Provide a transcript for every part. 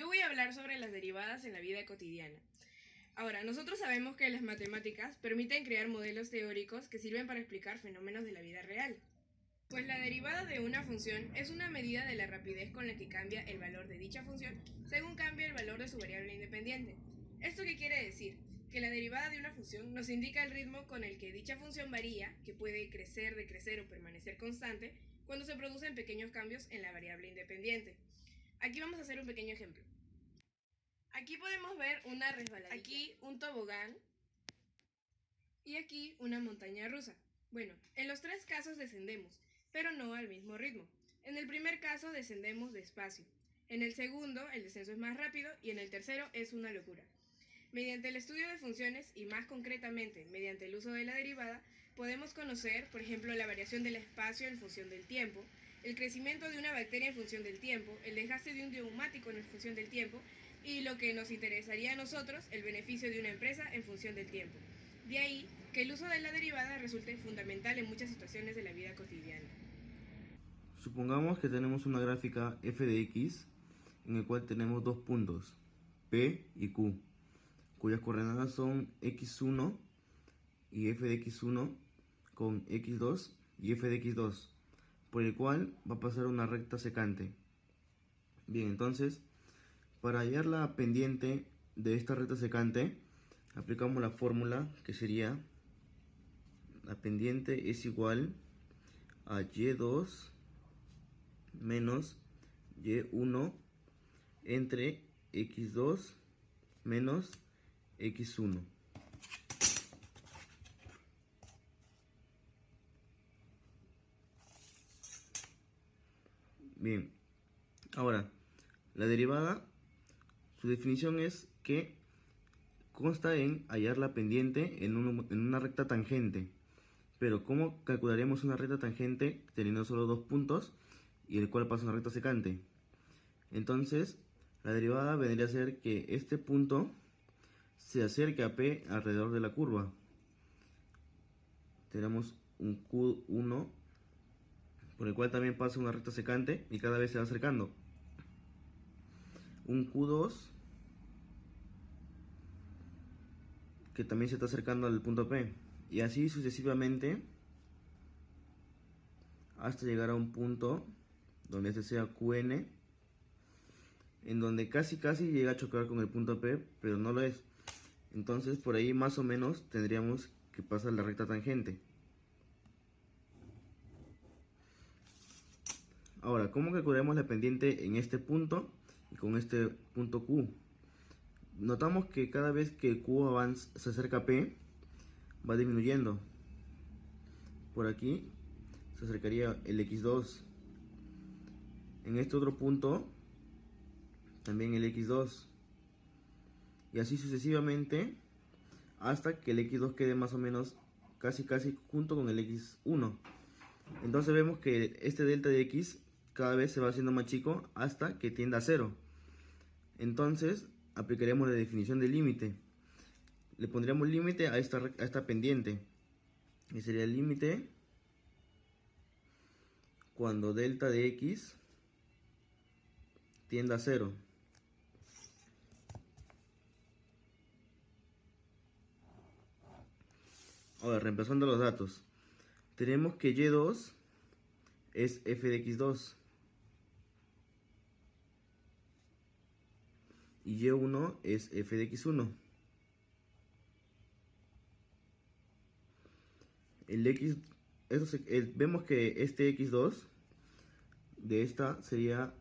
Yo voy a hablar sobre las derivadas en la vida cotidiana. Ahora, nosotros sabemos que las matemáticas permiten crear modelos teóricos que sirven para explicar fenómenos de la vida real. Pues la derivada de una función es una medida de la rapidez con la que cambia el valor de dicha función según cambia el valor de su variable independiente. ¿Esto qué quiere decir? Que la derivada de una función nos indica el ritmo con el que dicha función varía, que puede crecer, decrecer o permanecer constante, cuando se producen pequeños cambios en la variable independiente. Aquí vamos a hacer un pequeño ejemplo. Aquí podemos ver una resbaladilla, aquí un tobogán y aquí una montaña rusa. Bueno, en los tres casos descendemos, pero no al mismo ritmo. En el primer caso descendemos despacio, en el segundo el descenso es más rápido y en el tercero es una locura. Mediante el estudio de funciones y más concretamente mediante el uso de la derivada, podemos conocer, por ejemplo, la variación del espacio en función del tiempo, el crecimiento de una bacteria en función del tiempo, el desgaste de un neumático en función del tiempo y lo que nos interesaría a nosotros, el beneficio de una empresa en función del tiempo. De ahí que el uso de la derivada resulte fundamental en muchas situaciones de la vida cotidiana. Supongamos que tenemos una gráfica f de x en el cual tenemos dos puntos, P y Q, cuyas coordenadas son x1 y f de x1 con x2 y f de x2, por el cual va a pasar una recta secante. Bien, entonces, para hallar la pendiente de esta recta secante, aplicamos la fórmula que sería: la pendiente es igual a y2 menos y1 entre x2 menos x1. Bien, ahora, la derivada, su definición es que consta en hallar la pendiente en una recta tangente. Pero ¿cómo calcularemos una recta tangente teniendo solo dos puntos y el cual pasa una recta secante? Entonces, la derivada vendría a ser que este punto se acerque a P alrededor de la curva. Tenemos un Q1 por el cual también pasa una recta secante y cada vez se va acercando. Un Q2 que también se está acercando al punto P. Y así sucesivamente hasta llegar a un punto donde este sea Qn, en donde casi llega a chocar con el punto P, pero no lo es. Entonces por ahí más o menos tendríamos que pasar la recta tangente. Ahora, ¿cómo calculamos la pendiente en este punto y con este punto Q? Notamos que cada vez que Q se acerca a P, va disminuyendo. Por aquí se acercaría el x2. En este otro punto, también el x2. Y así sucesivamente, hasta que el x2 quede más o menos casi junto con el x1. Entonces vemos que este delta de x cada vez se va haciendo más chico hasta que tienda a 0. Entonces aplicaremos la definición de límite. Le pondríamos límite a esta pendiente, que sería el límite cuando delta de x tienda a 0. Ahora, reemplazando los datos, tenemos que y2 es f de x2 y y1 es f de x1. Vemos que este x2 de esta sería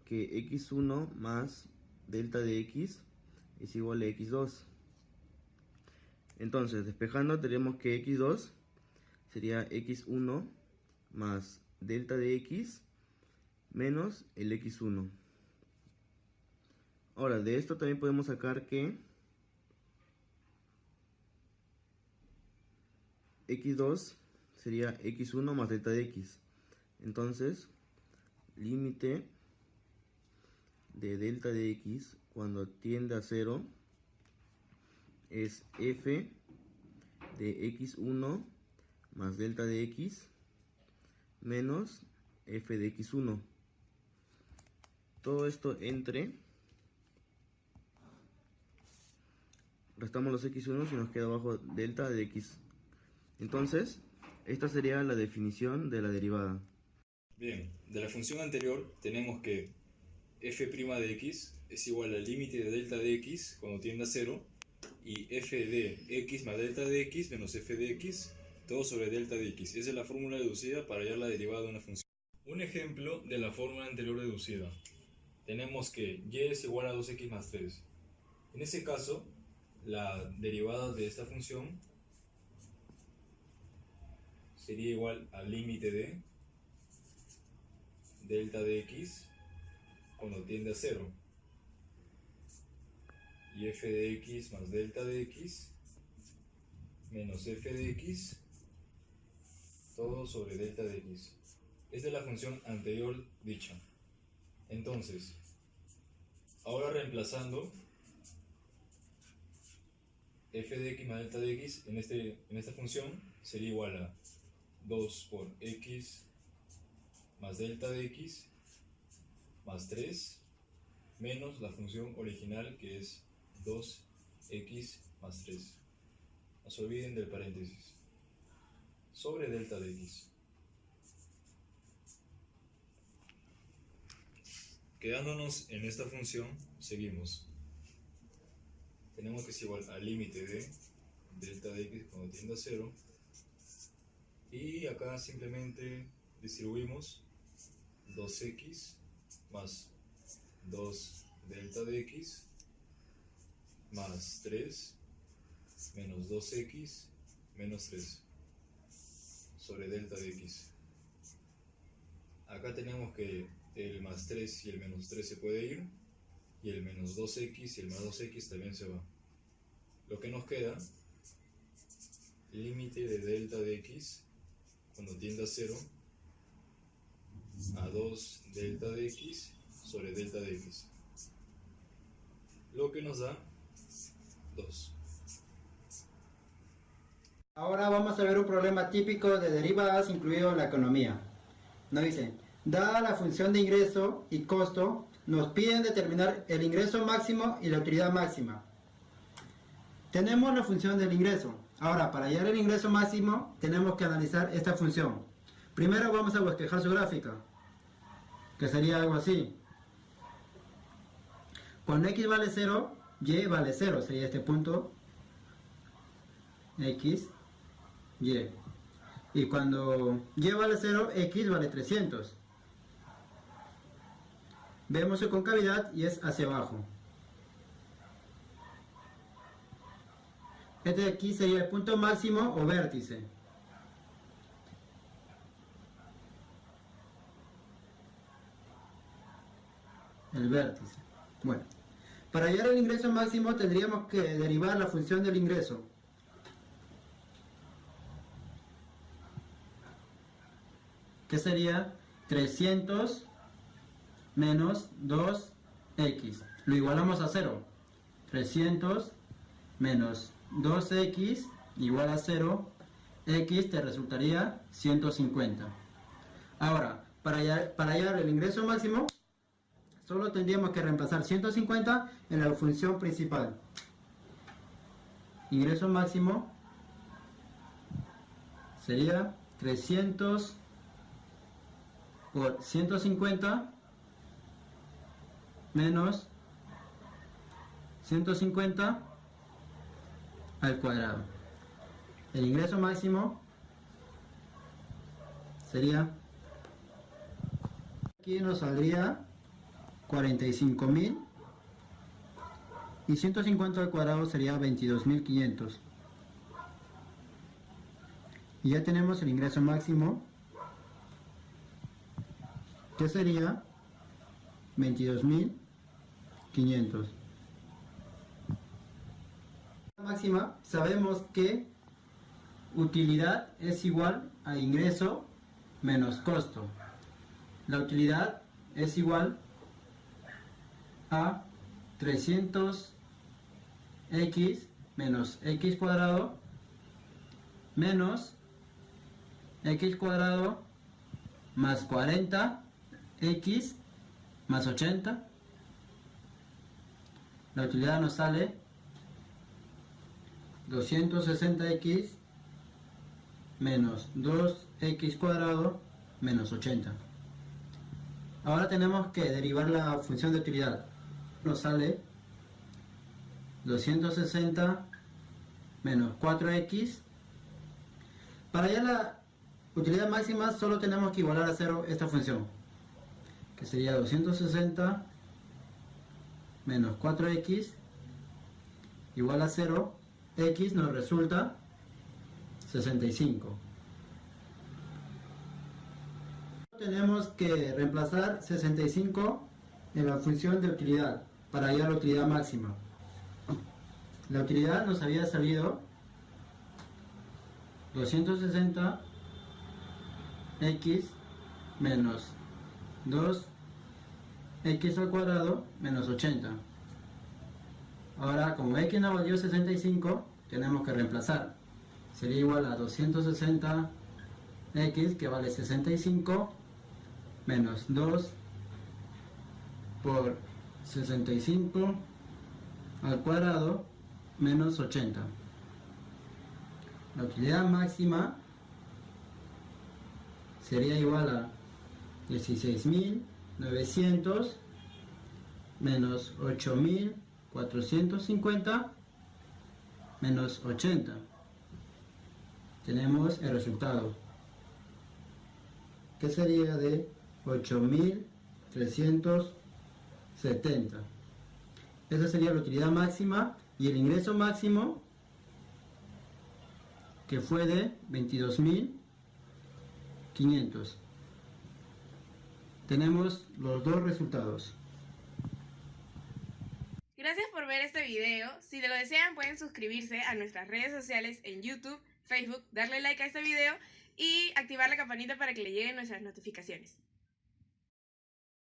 que x1 más delta de x es igual a x2. Entonces, despejando, tenemos que x2 sería x1 más delta de x menos el x1. Ahora, de esto también podemos sacar que x2 sería x1 más delta de x. Entonces, límite de delta de x cuando tiende a 0 es f de x1 más delta de x menos f de x1. Todo esto entre Restamos los x1 y nos queda abajo delta de x. Entonces, esta sería la definición de la derivada. Bien, de la función anterior tenemos que f' de x es igual al límite de delta de x cuando tiende a 0 y f de x más delta de x menos f de x todo sobre delta de x. Esa es la fórmula deducida para hallar la derivada de una función. Un ejemplo de la fórmula anterior deducida. Tenemos que y es igual a 2x más 3. En ese caso, la derivada de esta función sería igual al límite de delta de x cuando tiende a 0 y f de x más delta de x menos f de x todo sobre delta de x. Esta es la función anterior dicha. Entonces, ahora reemplazando f de x más delta de x en esta función sería igual a 2 por x más delta de x más 3 menos la función original que es 2x más 3. No se olviden del paréntesis. Sobre delta de x. Quedándonos en esta función, seguimos. Tenemos que es igual al límite de delta de x cuando tiende a 0. Y acá simplemente distribuimos 2x más 2 delta de x más 3 menos 2x menos 3 sobre delta de x. Acá tenemos que el más 3 y el menos 3 se puede ir y el menos 2x y el más 2x también se va. Lo que nos queda, límite de delta de x cuando tiende a 0 a 2 delta de x sobre delta de x, lo que nos da 2. Ahora vamos a ver un problema típico de derivadas incluido en la economía. Nos dice, dada la función de ingreso y costo, nos piden determinar el ingreso máximo y la utilidad máxima. Tenemos la función del ingreso. Ahora, para hallar el ingreso máximo, tenemos que analizar esta función. Primero vamos a bosquejar su gráfica, que sería algo así. Cuando x vale 0, y vale 0, sería este punto, x, y. Y cuando y vale 0, x vale 300. Vemos su concavidad y es hacia abajo. Este de aquí sería el punto máximo o vértice. El vértice. Bueno, para hallar el ingreso máximo tendríamos que derivar la función del ingreso. Que sería 300 menos 2x. Lo igualamos a 0. 300 menos 2x igual a 0. X te resultaría 150. Ahora, para hallar el ingreso máximo, solo tendríamos que reemplazar 150 en la función principal. Ingreso máximo sería 300 por 150 menos 150 al cuadrado. El ingreso máximo sería, aquí nos saldría 45.000 y 150 al cuadrado sería 22.500. Y ya tenemos el ingreso máximo, que sería 22.500. Máxima, sabemos que utilidad es igual a ingreso menos costo. La utilidad es igual a 300x menos x cuadrado menos x cuadrado más 40x más 80. La utilidad nos sale 260x menos 2x cuadrado menos 80. Ahora tenemos que derivar la función de utilidad. Nos sale 260 menos 4x. Para hallar la utilidad máxima solo tenemos que igualar a 0 esta función, que sería 260 menos 4x igual a 0. X nos resulta 65. Tenemos que reemplazar 65 en la función de utilidad para hallar la utilidad máxima. La utilidad nos había salido 260 x menos 2x al cuadrado menos 80. Ahora, como x nos valió 65, tenemos que reemplazar. Sería igual a 260 x, que vale 65, menos 2 por 65 al cuadrado menos 80. La utilidad máxima sería igual a 16.900 menos 8.450 menos 80. Tenemos el resultado, que sería de 8.370. Esa sería la utilidad máxima, y el ingreso máximo, que fue de 22.500. Tenemos los dos resultados. Gracias por ver este video. Si lo desean pueden suscribirse a nuestras redes sociales en YouTube, Facebook, darle like a este video y activar la campanita para que le lleguen nuestras notificaciones.